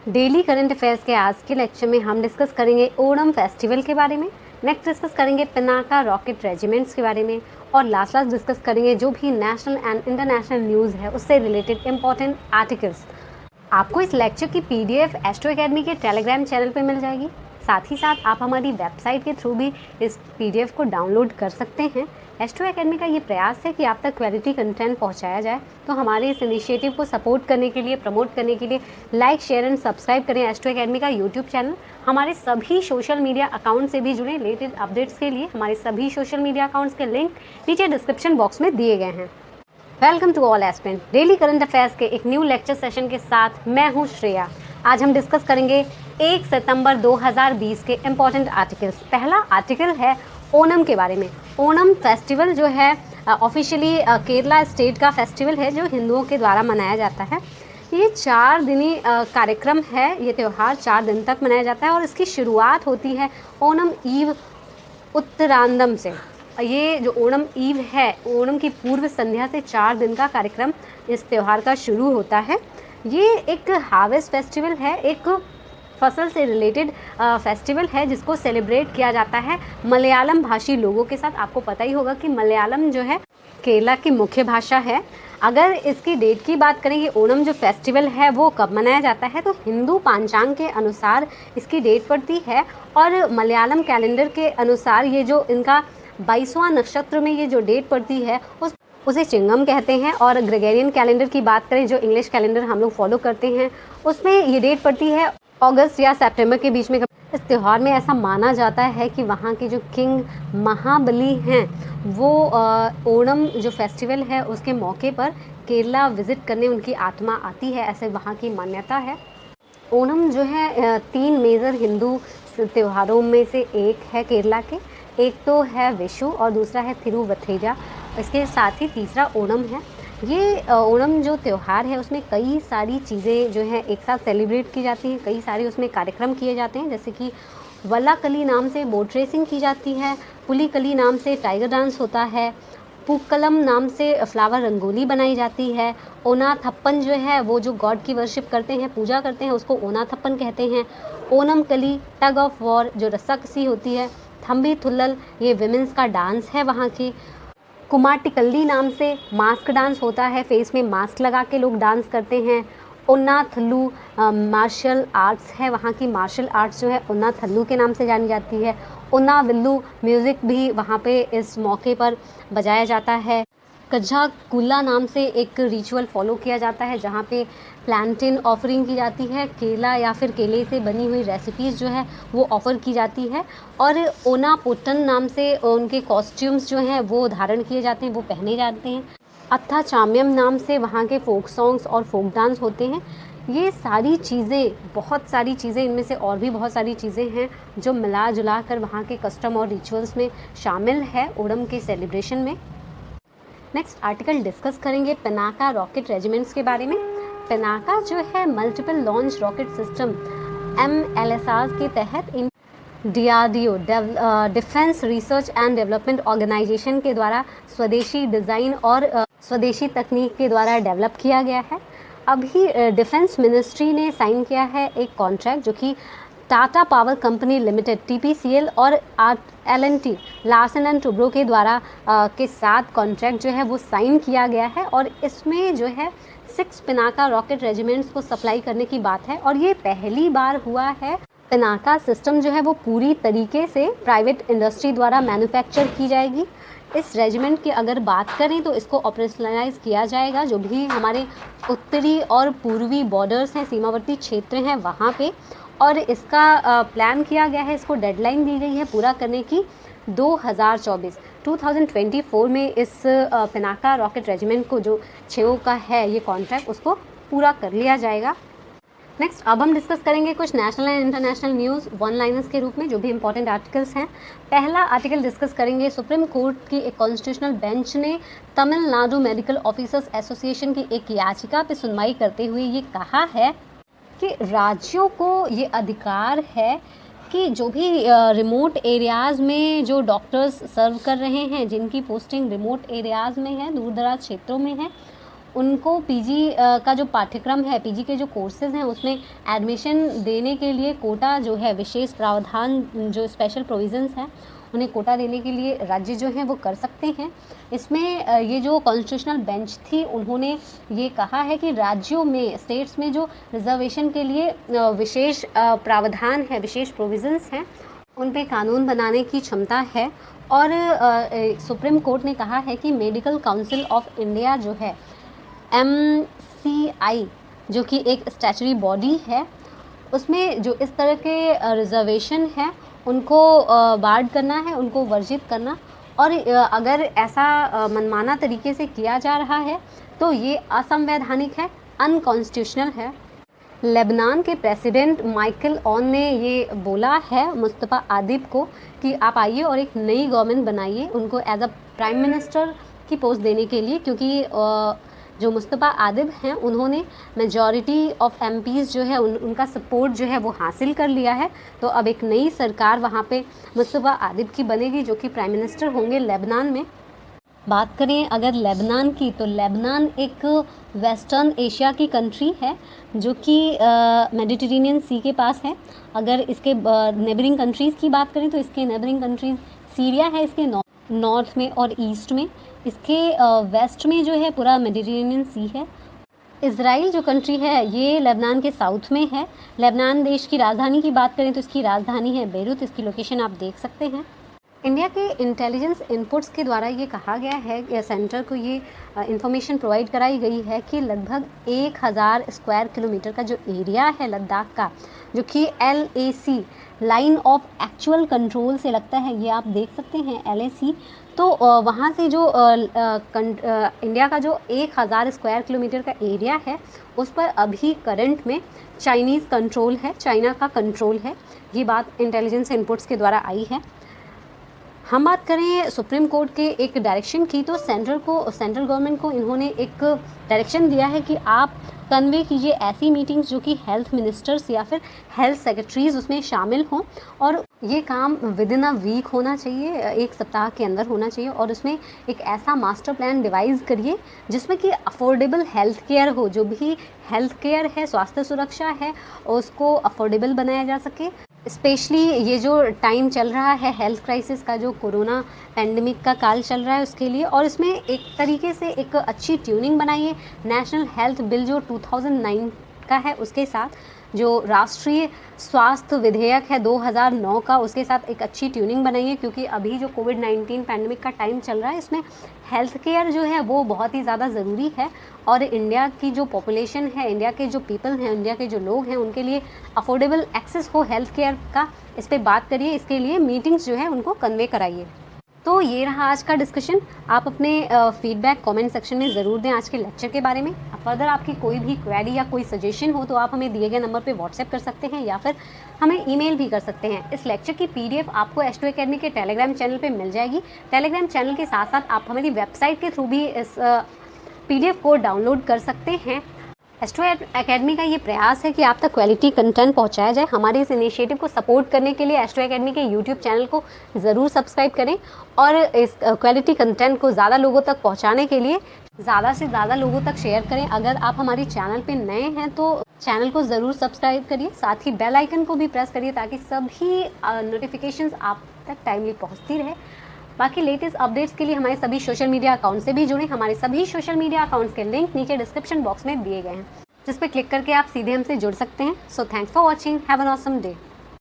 Daily current affairs के आज के लेक्चर में हम डिस्कस करेंगे ओणम फेस्टिवल के बारे में। नेक्स्ट डिस्कस करेंगे पिनाका रॉकेट रेजिमेंट्स के बारे में और लास्ट डिस्कस करेंगे जो भी नेशनल एंड इंटरनेशनल न्यूज़ है उससे रिलेटेड इंपॉर्टेंट आर्टिकल्स। आपको इस लेक्चर की पीडीएफ एस्ट्रो एकेडमी के टेलीग्राम चैनल पर मिल जाएगी। साथ ही साथ आप हमारी वेबसाइट के थ्रू भी इस पीडीएफ को डाउनलोड कर सकते हैं। एस्ट्रो एकेडमी का ये प्रयास है कि आप तक क्वालिटी कंटेंट पहुंचाया जाए, तो हमारे इस इनिशिएटिव को सपोर्ट करने के लिए, प्रमोट करने के लिए लाइक, शेयर एंड सब्सक्राइब करें एस्ट्रो एकेडमी का यूट्यूब चैनल। हमारे सभी सोशल मीडिया अकाउंट से भी जुड़े लेटेस्ट अपडेट्स के लिए हमारे सभी सोशल मीडिया अकाउंट्स के लिंक नीचे डिस्क्रिप्शन बॉक्स में दिए गए हैं। Welcome to all aspirant. Daily current affairs के एक न्यू लेक्चर सेशन के साथ मैं हूं श्रेया। आज हम डिस्कस करेंगे 1 सितंबर 2020 के इम्पॉर्टेंट आर्टिकल्स। पहला आर्टिकल है ओणम के बारे में। ओणम फेस्टिवल जो है ऑफिशियली केरला स्टेट का फेस्टिवल है जो हिंदुओं के द्वारा मनाया जाता है। ये 4 दिनी कार्यक्रम है। ये त्यौहार 4 दिन तक मनाया जाता है और इसकी शुरुआत होती है ओणम ईव उत्तरांदम से। ये जो ओणम ईव है, ओणम की पूर्व संध्या से 4 दिन का कार्यक्रम इस त्यौहार का शुरू होता है। ये एक हार्वेस्ट फेस्टिवल है, एक फसल से रिलेटेड फेस्टिवल है जिसको सेलिब्रेट किया जाता है मलयालम भाषी लोगों के साथ। आपको पता ही होगा कि मलयालम जो है केरला की मुख्य भाषा है। अगर इसकी डेट की बात करें, ये ओणम जो फेस्टिवल है वो कब मनाया जाता है, तो हिंदू पांचांग के अनुसार इसकी डेट पड़ती है और मलयालम कैलेंडर के अनुसार ये जो इनका 22वां नक्षत्र में ये जो डेट पड़ती है उसे चिंगम कहते हैं। और ग्रेगोरियन कैलेंडर की बात करें, जो इंग्लिश कैलेंडर हम लोग फॉलो करते हैं, उसमें ये डेट पड़ती है अगस्त या सितंबर के बीच में। इस त्यौहार में ऐसा माना जाता है कि वहाँ के जो किंग महाबली हैं वो ओणम जो फेस्टिवल है उसके मौके पर केरला विज़िट करने उनकी आत्मा आती है, ऐसे वहाँ की मान्यता है। ओणम जो है 3 मेजर हिंदू त्योहारों में से एक है केरला के। एक तो है विशु और दूसरा है थिरुवथेजा। इसके साथ ही तीसरा ओणम है। ये ओणम जो त्यौहार है उसमें कई सारी चीज़ें जो है एक साथ सेलिब्रेट की जाती हैं। कई सारे उसमें कार्यक्रम किए जाते हैं, जैसे कि वल्लाकली नाम से बोट रेसिंग की जाती है, पुलिकली नाम से टाइगर डांस होता है, पूक्कलम नाम से फ्लावर रंगोली बनाई जाती है, ओनाथप्पन जो है वो जो गॉड की वर्शिप करते हैं, पूजा करते हैं, उसको ओनाथप्पन कहते हैं। ओणम कली टग ऑफ वॉर जो रस्साकसी होती है, थम्बी थुल्लल ये विमेंस का डांस है वहाँ की। कुमाटिकल्ली नाम से मास्क डांस होता है, फेस में मास्क लगा के लोग डांस करते हैं। ओनाथल्लू मार्शल आर्ट्स है, वहाँ की मार्शल आर्ट्स जो है ओनाथल्लू के नाम से जानी जाती है। ओनाविल्लू म्यूज़िक भी वहाँ पे इस मौके पर बजाया जाता है। कज्जा कुल्ला नाम से एक रिचुअल फॉलो किया जाता है जहाँ पे प्लांटेन ऑफरिंग की जाती है, केला या फिर केले से बनी हुई रेसिपीज़ जो है वो ऑफ़र की जाती है। और ओना पोटन नाम से उनके कॉस्ट्यूम्स जो हैं वो धारण किए जाते हैं, वो पहने जाते हैं। अत्था चाम्यम नाम से वहाँ के फोक सॉन्ग्स और फोक डांस होते हैं। ये सारी चीज़ें, बहुत सारी चीज़ें, इनमें से और भी बहुत सारी चीज़ें हैं जो मिला जुला कर वहाँ के कस्टम और रिचुअल्स में शामिल है ओणम के सेलिब्रेशन में। नेक्स्ट आर्टिकल डिस्कस करेंगे पिनाका रॉकेट रेजिमेंट्स के बारे में। पिनाका जो है multiple launch rocket system MLSR के तहत DRDO defence research and development organisation के द्वारा स्वदेशी डिज़ाइन और स्वदेशी तकनीक के द्वारा डेवलप किया गया है। अभी डिफेंस मिनिस्ट्री ने साइन किया है एक कॉन्ट्रैक्ट जो कि Tata power company limited TPCL और L&T लार्सन एंड टुब्रो के द्वारा के साथ कॉन्ट्रैक्ट जो है वो साइन किया गया है और इसमें जो है 6 पिनाका रॉकेट रेजिमेंट्स को सप्लाई करने की बात है। और ये पहली बार हुआ है। पिनाका सिस्टम जो है वो पूरी तरीके से प्राइवेट इंडस्ट्री द्वारा मैन्युफैक्चर की जाएगी। इस रेजिमेंट की अगर बात करें तो इसको ऑपरेशनलाइज किया जाएगा जो भी हमारे उत्तरी और पूर्वी बॉर्डर्स हैं, सीमावर्ती क्षेत्र हैं, वहाँ पे। और इसका प्लान किया गया है, इसको डेडलाइन दी गई है पूरा करने की 2024 में इस पिनाका रॉकेट रेजिमेंट को जो 6 का है ये कॉन्ट्रैक्ट उसको पूरा कर लिया जाएगा। नेक्स्ट अब हम डिस्कस करेंगे कुछ national and international news one liners के रूप में जो भी इंपॉर्टेंट आर्टिकल्स हैं। पहला आर्टिकल डिस्कस करेंगे सुप्रीम कोर्ट की एक कॉन्स्टिट्यूशनल बेंच ने तमिलनाडु मेडिकल ऑफिसर्स एसोसिएशन की एक याचिका पर सुनवाई करते हुए ये कहा है कि राज्यों को ये अधिकार है कि जो भी रिमोट एरियाज़ में जो डॉक्टर्स सर्व कर रहे हैं, जिनकी पोस्टिंग रिमोट एरियाज़ में है, दूर दराज क्षेत्रों में है, उनको पीजी का जो पाठ्यक्रम है, पीजी के जो कोर्सेज़ हैं उसमें एडमिशन देने के लिए कोटा जो है, विशेष प्रावधान जो स्पेशल प्रोविज़न्स हैं, उन्हें कोटा देने के लिए राज्य जो हैं वो कर सकते हैं। इसमें ये जो कॉन्स्टिट्यूशनल बेंच थी उन्होंने ये कहा है कि राज्यों में, स्टेट्स में जो रिजर्वेशन के लिए विशेष प्रावधान है, विशेष प्रोविज़न्स हैं, उन पे कानून बनाने की क्षमता है। और सुप्रीम कोर्ट ने कहा है कि मेडिकल काउंसिल ऑफ इंडिया जो है, MCI, जो कि एक स्टैचुटरी बॉडी है, उसमें जो इस तरह के रिजर्वेशन है उनको बार्ड करना है, उनको वर्जित करना। और अगर ऐसा मनमाना तरीके से किया जा रहा है तो ये असंवैधानिक है, अनकॉन्स्टिट्यूशनल है। लेबनान के प्रेसिडेंट माइकल ऑन ने ये बोला है मुस्तफ़ा आदिब को कि आप आइए और एक नई गवर्नमेंट बनाइए, उनको एज अ प्राइम मिनिस्टर की पोस्ट देने के लिए, क्योंकि जो मुस्तफ़ा आदिब हैं उन्होंने मेजॉरिटी ऑफ MPs जो है उनका सपोर्ट जो है वो हासिल कर लिया है। तो अब एक नई सरकार वहाँ पे मुस्तफ़ा आदिब की बनेगी जो कि प्राइम मिनिस्टर होंगे लेबनान में। बात करें अगर लेबनान की, तो लेबनान एक वेस्टर्न एशिया की कंट्री है जो कि मेडिटेरेनियन सी के पास है। अगर इसके नेबरिंग कंट्रीज़ की बात करें तो इसके नेबरिंग कंट्रीज़ सीरिया है इसके नॉर्थ में और ईस्ट में, इसके वेस्ट में जो है पूरा मेडिटेरेनियन सी है। इज़राइल जो कंट्री है ये लेबनान के साउथ में है। लेबनान देश की राजधानी की बात करें तो इसकी राजधानी है बेरूत, इसकी लोकेशन आप देख सकते हैं। इंडिया के इंटेलिजेंस इनपुट्स के द्वारा ये कहा गया है, सेंटर को ये इंफॉर्मेशन प्रोवाइड कराई गई है कि लगभग 1000 स्क्वायर किलोमीटर का जो एरिया है लद्दाख का, जो कि LAC, line of actual control से लगता है, ये आप देख सकते हैं LAC। तो वहाँ से जो इंडिया का जो 1000 स्क्वायर किलोमीटर का एरिया है उस पर अभी करंट में चाइनीज़ कंट्रोल है, चाइना का कंट्रोल है। ये बात इंटेलिजेंस इनपुट्स के द्वारा आई है। हम बात करें सुप्रीम कोर्ट के एक डायरेक्शन की, तो सेंट्रल गवर्नमेंट को इन्होंने एक डायरेक्शन दिया है कि आप कन्वे कीजिए ऐसी मीटिंग्स जो कि हेल्थ मिनिस्टर्स या फिर हेल्थ सेक्रेटरीज उसमें शामिल हों, और ये काम विद इन अ वीक होना चाहिए, एक सप्ताह के अंदर होना चाहिए। और उसमें एक ऐसा मास्टर प्लान डिवाइस करिए जिसमें कि अफोर्डेबल हेल्थ केयर हो, जो भी हेल्थ केयर है, स्वास्थ्य सुरक्षा है, उसको अफोर्डेबल बनाया जा सके। स्पेशली ये जो टाइम चल रहा है हेल्थ क्राइसिस का, जो कोरोना पैंडमिक का काल चल रहा है उसके लिए, और इसमें एक तरीके से एक अच्छी ट्यूनिंग बनाइए नेशनल हेल्थ बिल जो 2009 का है उसके साथ, जो राष्ट्रीय स्वास्थ्य विधेयक है 2009 का, उसके साथ एक अच्छी ट्यूनिंग बनाइए, क्योंकि अभी जो कोविड-19 पैंडमिक का टाइम चल रहा है इसमें हेल्थ केयर जो है वो बहुत ही ज़्यादा ज़रूरी है। और इंडिया की जो पॉपुलेशन है, इंडिया के जो पीपल हैं, इंडिया के जो लोग हैं, उनके लिए अफोर्डेबल एक्सेस हो हेल्थ केयर का, इस पर बात करिए। इसके लिए मीटिंग्स जो है उनको कन्वे कराइए। तो ये रहा आज का डिस्कशन। आप अपने फीडबैक कमेंट सेक्शन में ज़रूर दें आज के लेक्चर के बारे में। फर्दर आपकी कोई भी क्वेरी या कोई सजेशन हो तो आप हमें दिए गए नंबर पे व्हाट्सएप कर सकते हैं या फिर हमें ईमेल भी कर सकते हैं। इस लेक्चर की PDF आपको H2 अकेडमी के टेलीग्राम चैनल पे मिल जाएगी। टेलीग्राम चैनल के साथ साथ आप हमारी वेबसाइट के थ्रू भी इस PDF को डाउनलोड कर सकते हैं। H2 अकेडमी का ये प्रयास है कि आप तक क्वालिटी कंटेंट पहुंचाया जाए। हमारे इस इनिशिएटिव को सपोर्ट करने के लिए H2 अकेडमी के YouTube चैनल को ज़रूर सब्सक्राइब करें, और इस क्वालिटी कंटेंट को ज़्यादा लोगों तक पहुंचाने के लिए ज़्यादा से ज़्यादा लोगों तक शेयर करें। अगर आप हमारे चैनल पे नए हैं तो चैनल को ज़रूर सब्सक्राइब करिए, साथ ही बेल आइकन को भी प्रेस करिए ताकि सभी नोटिफिकेशंस आप तक टाइमली पहुँचती रहे। बाकी लेटेस्ट अपडेट्स के लिए हमारे सभी सोशल मीडिया अकाउंट से भी जुड़ें। हमारे सभी सोशल मीडिया अकाउंट्स के लिंक नीचे डिस्क्रिप्शन बॉक्स में दिए गए हैं, जिस पर क्लिक करके आप सीधे हमसे जुड़ सकते हैं। So thanks for watching, have an awesome day.